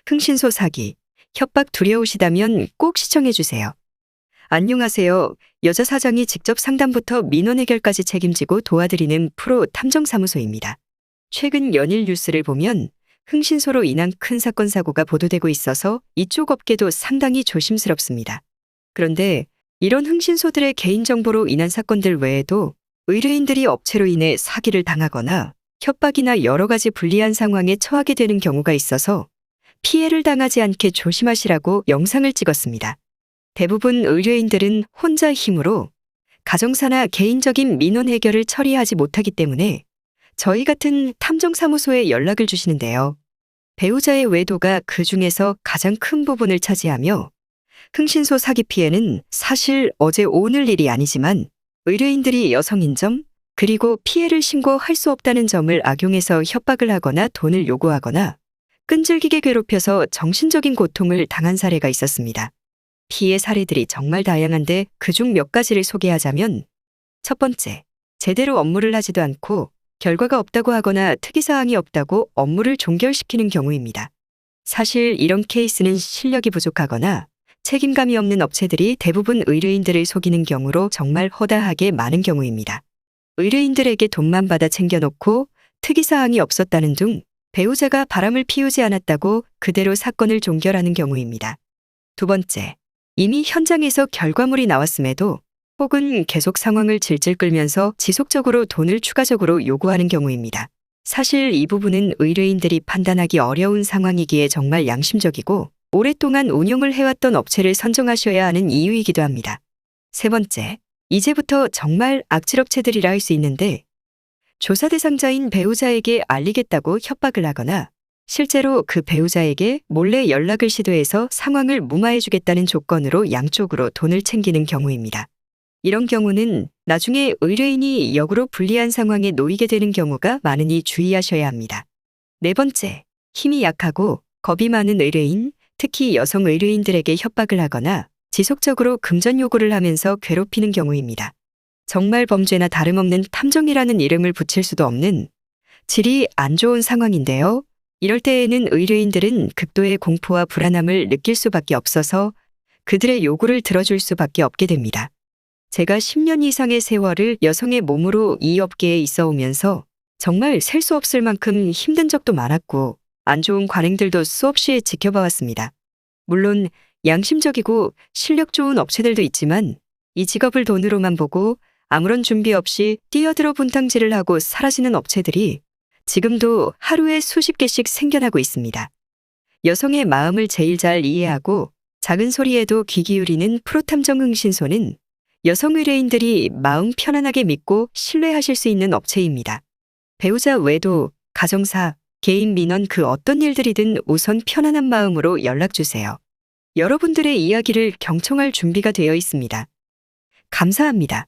흥신소 사기, 협박 두려우시다면 꼭 시청해주세요. 안녕하세요. 여자 사장이 직접 상담부터 민원 해결까지 책임지고 도와드리는 프로 탐정사무소입니다. 최근 연일 뉴스를 보면 흥신소로 인한 큰 사건 사고가 보도되고 있어서 이쪽 업계도 상당히 조심스럽습니다. 그런데 이런 흥신소들의 개인정보로 인한 사건들 외에도 의뢰인들이 업체로 인해 사기를 당하거나 협박이나 여러 가지 불리한 상황에 처하게 되는 경우가 있어서 피해를 당하지 않게 조심하시라고 영상을 찍었습니다. 대부분 의뢰인들은 혼자 힘으로 가정사나 개인적인 민원 해결을 처리하지 못하기 때문에 저희 같은 탐정사무소에 연락을 주시는데요. 배우자의 외도가 그 중에서 가장 큰 부분을 차지하며 흥신소 사기 피해는 사실 어제 오늘 일이 아니지만 의뢰인들이 여성인 점, 그리고 피해를 신고할 수 없다는 점을 악용해서 협박을 하거나 돈을 요구하거나 끈질기게 괴롭혀서 정신적인 고통을 당한 사례가 있었습니다. 피해 사례들이 정말 다양한데 그중 몇 가지를 소개하자면 첫 번째, 제대로 업무를 하지도 않고 결과가 없다고 하거나 특이사항이 없다고 업무를 종결시키는 경우입니다. 사실 이런 케이스는 실력이 부족하거나 책임감이 없는 업체들이 대부분 의뢰인들을 속이는 경우로 정말 허다하게 많은 경우입니다. 의뢰인들에게 돈만 받아 챙겨놓고 특이사항이 없었다는 등 배우자가 바람을 피우지 않았다고 그대로 사건을 종결하는 경우입니다. 두 번째, 이미 현장에서 결과물이 나왔음에도 혹은 계속 상황을 질질 끌면서 지속적으로 돈을 추가적으로 요구하는 경우입니다. 사실 이 부분은 의뢰인들이 판단하기 어려운 상황이기에 정말 양심적이고 오랫동안 운용을 해왔던 업체를 선정하셔야 하는 이유이기도 합니다. 세 번째, 이제부터 정말 악질업체들이라 할 수 있는데 조사 대상자인 배우자에게 알리겠다고 협박을 하거나 실제로 그 배우자에게 몰래 연락을 시도해서 상황을 무마해주겠다는 조건으로 양쪽으로 돈을 챙기는 경우입니다. 이런 경우는 나중에 의뢰인이 역으로 불리한 상황에 놓이게 되는 경우가 많으니 주의하셔야 합니다. 네 번째, 힘이 약하고 겁이 많은 의뢰인, 특히 여성 의뢰인들에게 협박을 하거나 지속적으로 금전 요구를 하면서 괴롭히는 경우입니다. 정말 범죄나 다름없는 탐정이라는 이름을 붙일 수도 없는 질이 안 좋은 상황인데요. 이럴 때에는 의뢰인들은 극도의 공포와 불안함을 느낄 수밖에 없어서 그들의 요구를 들어줄 수밖에 없게 됩니다. 제가 10년 이상의 세월을 여성의 몸으로 이 업계에 있어 오면서 정말 셀 수 없을 만큼 힘든 적도 많았고 안 좋은 관행들도 수없이 지켜봐왔습니다. 물론 양심적이고 실력 좋은 업체들도 있지만 이 직업을 돈으로만 보고 아무런 준비 없이 뛰어들어 분탕질을 하고 사라지는 업체들이 지금도 하루에 수십 개씩 생겨나고 있습니다. 여성의 마음을 제일 잘 이해하고 작은 소리에도 귀 기울이는 프로탐정 흥신소는 여성 의뢰인들이 마음 편안하게 믿고 신뢰하실 수 있는 업체입니다. 배우자 외도, 가정사, 개인 민원 그 어떤 일들이든 우선 편안한 마음으로 연락주세요. 여러분들의 이야기를 경청할 준비가 되어 있습니다. 감사합니다.